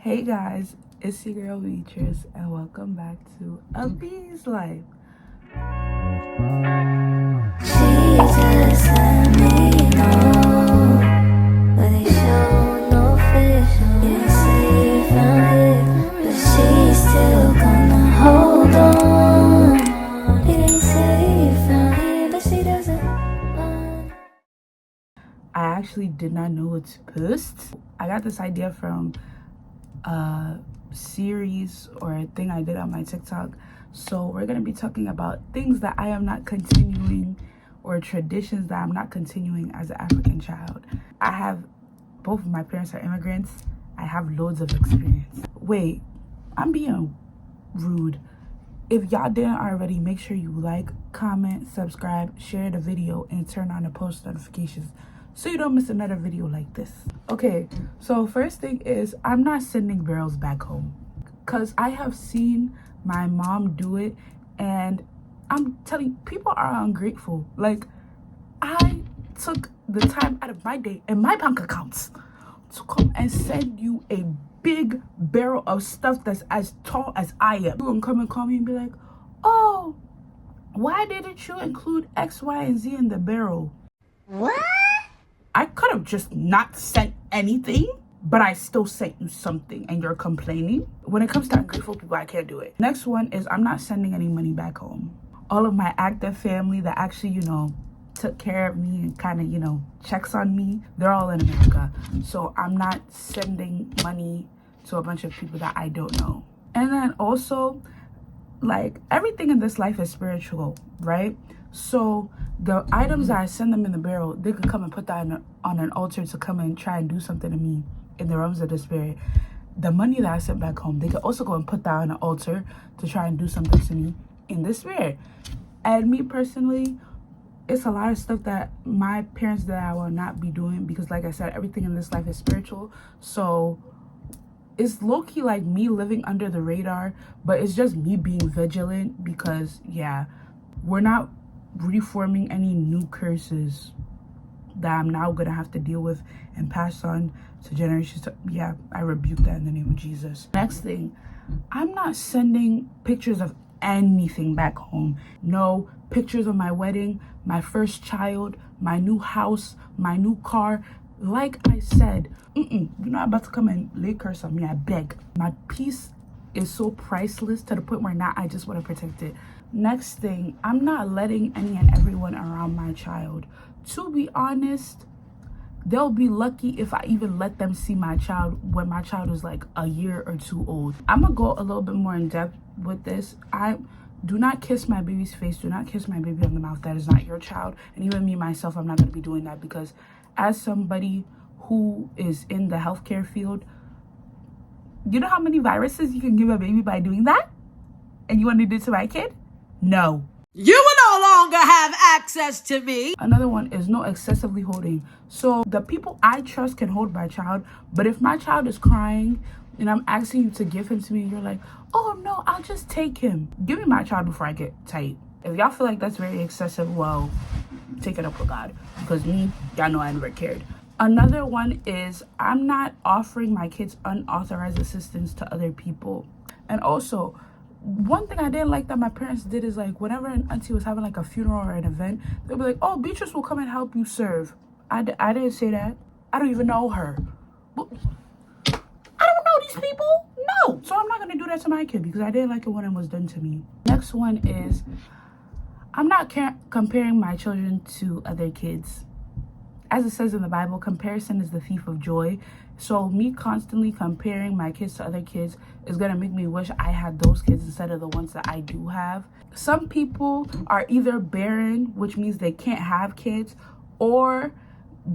Hey guys, it's your girl Beatrice and welcome back to A Bee's Life. She just let me know, but they show no fish. Didn't say you found it, but she's still gonna hold on. Didn't say you found it, but she doesn't want. I actually did not know what to post. I got this idea from a series or a thing I did on my TikTok. So we're going to be talking about things that I am not continuing or traditions that I'm not continuing as an African child. Both of my parents are immigrants. I have loads of experience. Wait, I'm being rude. If y'all didn't already, make sure you like, comment, subscribe, share the video, and turn on the post notifications so you don't miss another video like this. Okay, so first thing is I'm not sending barrels back home because I have seen my mom do it, and I'm telling you, people are ungrateful. Like, I took the time out of my day and my bank accounts to come and send you a big barrel of stuff that's as tall as I am. You're gonna come and call me and be like, oh, why didn't you include X, Y, and Z in the barrel? What? I could have just not sent anything, but I still sent you something and you're complaining. When it comes to ungrateful people, I can't do it. Next one is I'm not sending any money back home. All of my active family that actually, took care of me and kind of, checks on me, they're all in America. So I'm not sending money to a bunch of people that I don't know. And then also, like, everything in this life is spiritual, right? So the items that I send them in the barrel, they could come and put that on an altar to come and try and do something to me in the realms of the spirit. The money that I sent back home, they could also go and put that on an altar to try and do something to me in the spirit. And me personally, it's a lot of stuff that my parents that I will not be doing because, like I said, everything in this life is spiritual. So it's low-key like me living under the radar, but it's just me being vigilant because, yeah, we're not reforming any new curses that I'm now gonna have to deal with and pass on to generations. Yeah, I rebuke that in the name of Jesus. Next thing, I'm not sending pictures of anything back home. No pictures of my wedding, my first child, my new house, my new car. Like I said, you're not about to come and lay curse on me, I beg. My peace is so priceless to the point where now I just want to protect it. Next thing, I'm not letting any and everyone around my child. To be honest, they'll be lucky if I even let them see my child when my child is like a year or two old. I'm gonna go a little bit more in depth with this. Do not kiss my baby's face. Do not kiss my baby on the mouth. That is not your child. And even me, myself, I'm not gonna be doing that because as somebody who is in the healthcare field, you know how many viruses you can give a baby by doing that? And you want to do it to my kid? No. You will no longer have access to me. Another one is no excessively holding. So the people I trust can hold my child, but if my child is crying and I'm asking you to give him to me, and you're like, oh no, I'll just take him. Give me my child before I get tight. If y'all feel like that's very excessive, well, take it up with God. Because me, y'all know I never cared. Another one is I'm not offering my kids unauthorized assistance to other people. And also, one thing I didn't like that my parents did is, like, whenever an auntie was having like a funeral or an event, they'd be like, oh, Beatrice will come and help you serve. I didn't say that. I don't even know her. But I don't know these people. No. So I'm not going to do that to my kid because I didn't like it when it was done to me. Next one is I'm not comparing my children to other kids. As it says in the Bible, comparison is the thief of joy. So me constantly comparing my kids to other kids is going to make me wish I had those kids instead of the ones that I do have. Some people are either barren, which means they can't have kids, or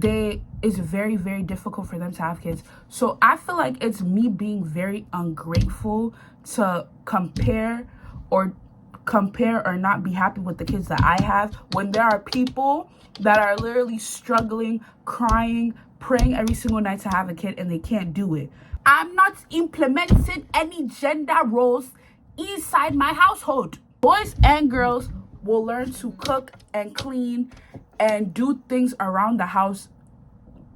it's very, very difficult for them to have kids. So I feel like it's me being very ungrateful to compare or not be happy with the kids that I have when there are people that are literally struggling, crying, praying every single night to have a kid and they can't do it. I'm not implementing any gender roles inside my household. Boys and girls will learn to cook and clean and do things around the house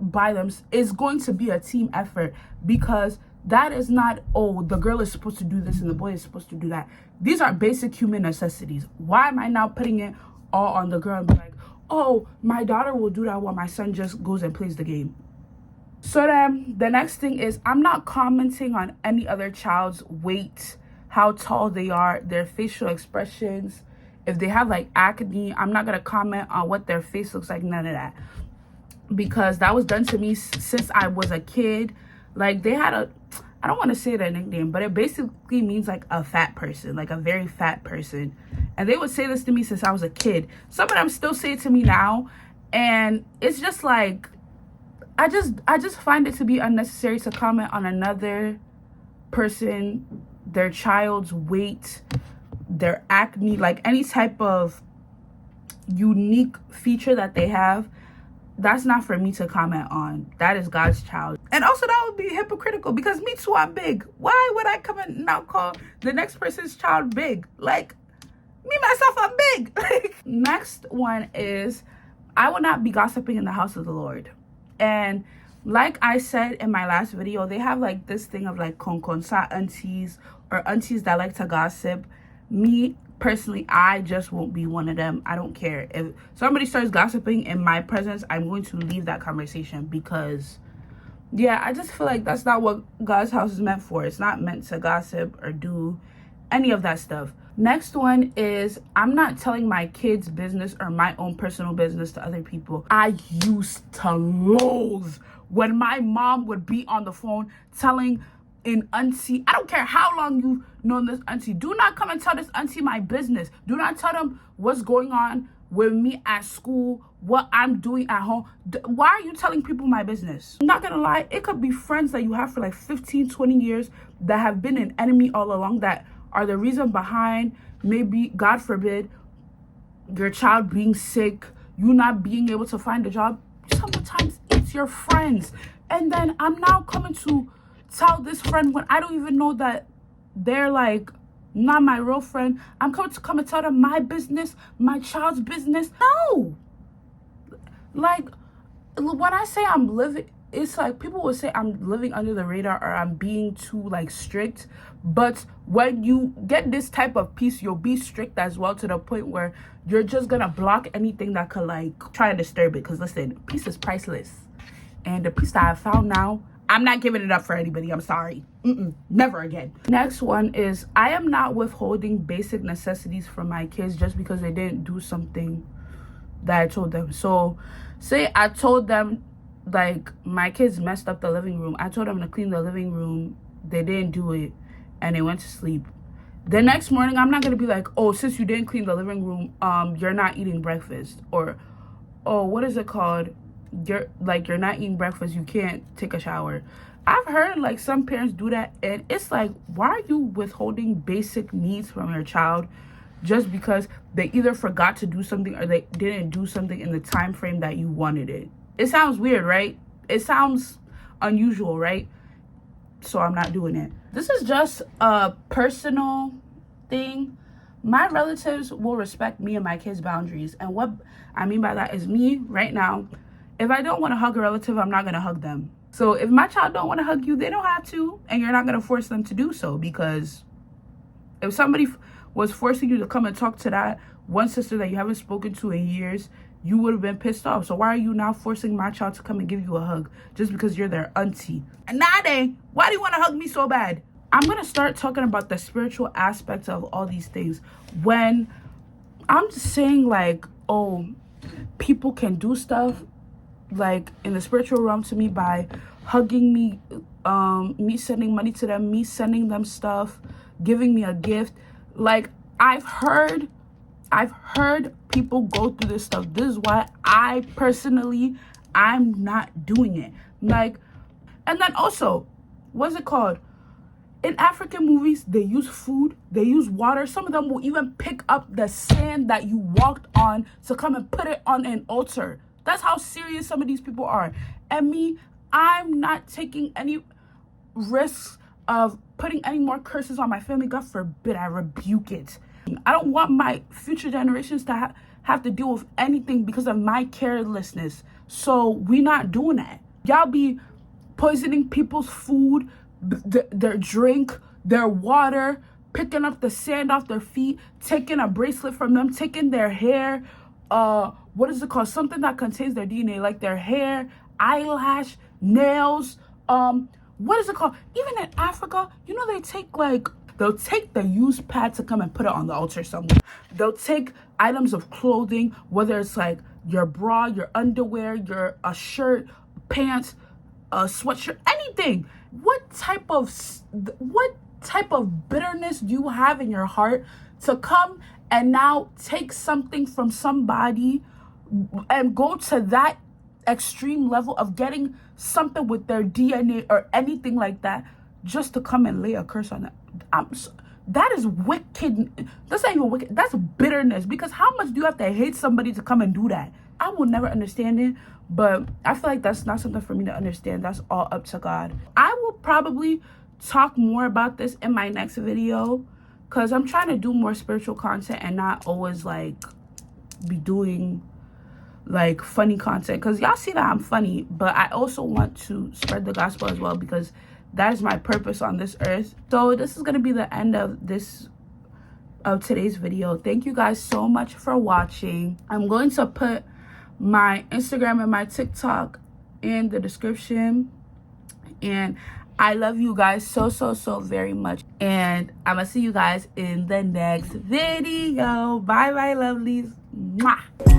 by them. It's going to be a team effort because That is not, oh, the girl is supposed to do this and the boy is supposed to do that. These are basic human necessities. Why am I now putting it all on the girl and be like, oh, my daughter will do that while my son just goes and plays the game? So then the next thing is, I'm not commenting on any other child's weight, how tall they are, their facial expressions. If they have like acne, I'm not going to comment on what their face looks like, none of that. Because that was done to me since I was a kid. Like, they had a, I don't want to say the nickname, but it basically means like a fat person, like a very fat person. And they would say this to me since I was a kid. Some of them still say it to me now. And it's just like, I just find it to be unnecessary to comment on another person, their child's weight, their acne, like any type of unique feature that they have. That's not for me to comment on. That is God's child. And also that would be hypocritical because me too, I'm big. Why would I come and now call the next person's child big? Like, me myself, I'm big. Next one is, I will not be gossiping in the house of the Lord. And like I said in my last video, they have like this thing of like konkonsa aunties or aunties that like to gossip. Me personally, I just won't be one of them. I don't care. If somebody starts gossiping in my presence, I'm going to leave that conversation because, yeah, I just feel like that's not what God's house is meant for. It's not meant to gossip or do any of that stuff. Next one is, I'm not telling my kids' business or my own personal business to other people. I used to loathe when my mom would be on the phone telling an auntie, I don't care how long you've known this auntie, do not come and tell this auntie my business. Do not tell them what's going on with me at school, what I'm doing at home. Why are you telling people my business? I'm not gonna lie, it could be friends that you have for like 15, 20 years that have been an enemy all along, that are the reason behind, maybe, God forbid, your child being sick, you not being able to find a job. Sometimes it's your friends. And then I'm now coming to tell this friend when I don't even know that they're like not my real friend. I'm coming to come and tell them my business, my child's business. No. Like, when I say I'm living, it's like people will say I'm living under the radar or I'm being too like strict. But when you get this type of peace, you'll be strict as well, to the point where you're just gonna block anything that could like try to disturb it. Because listen, peace is priceless. And the peace that I found now, I'm not giving it up for anybody. I'm sorry. Never again. Next one is, I am not withholding basic necessities from my kids just because they didn't do something that I told them. So say I told them, like, my kids messed up the living room. I told them to clean the living room. They didn't do it and they went to sleep. The next morning, I'm not going to be like, oh, since you didn't clean the living room, you're not eating breakfast. Or, oh, what is it called? You're not eating breakfast. You can't take a shower. I've heard like some parents do that. And it's like, why are you withholding basic needs from your child just because they either forgot to do something or they didn't do something in the time frame that you wanted it? It sounds weird, right? It sounds unusual, right? So I'm not doing it. This is just a personal thing. My relatives will respect me and my kids' boundaries. And what I mean by that is, me right now, if I don't want to hug a relative, I'm not going to hug them. So if my child don't want to hug you, they don't have to. And you're not going to force them to do so. Because if somebody was forcing you to come and talk to that one sister that you haven't spoken to in years, you would have been pissed off. So why are you now forcing my child to come and give you a hug just because you're their auntie? And Nade, why do you want to hug me so bad? I'm going to start talking about the spiritual aspects of all these things. When I'm just saying like, oh, people can do stuff like in the spiritual realm to me by hugging me, me sending money to them, me sending them stuff, giving me a gift. Like, I've heard people go through this stuff. This is why I personally, I'm not doing it. Like, and then also, what's it called? In African movies, they use food, they use water. Some of them will even pick up the sand that you walked on to come and put it on an altar. That's how serious some of these people are. And me, I'm not taking any risks of putting any more curses on my family. God forbid, I rebuke it. I don't want my future generations to have to deal with anything because of my carelessness. So we're not doing that. Y'all be poisoning people's food, their drink, their water, picking up the sand off their feet, taking a bracelet from them, taking their hair, what is it called? Something that contains their DNA, like their hair, eyelash, nails, what is it called? Even in Africa, you know, they'll take the used pad to come and put it on the altar somewhere. They'll take items of clothing, whether it's like your bra, your underwear, a shirt, pants, a sweatshirt, anything. What type of bitterness do you have in your heart to come and now take something from somebody and go to that extreme level of getting something with their DNA or anything like that just to come and lay a curse on it? That is wicked. That's not even wicked. That's bitterness. Because how much do you have to hate somebody to come and do that? I will never understand it, but I feel like that's not something for me to understand. That's all up to God. I will probably talk more about this in my next video because I'm trying to do more spiritual content and not always like be doing like funny content, because y'all see that I'm funny, but I also want to spread the gospel as well, because that is my purpose on this earth. So this is going to be the end of today's video. Thank you guys so much for watching. I'm going to put my Instagram and my TikTok in the description, and I love you guys so very much, and I'm gonna see you guys in the next video. Bye lovelies. Mwah.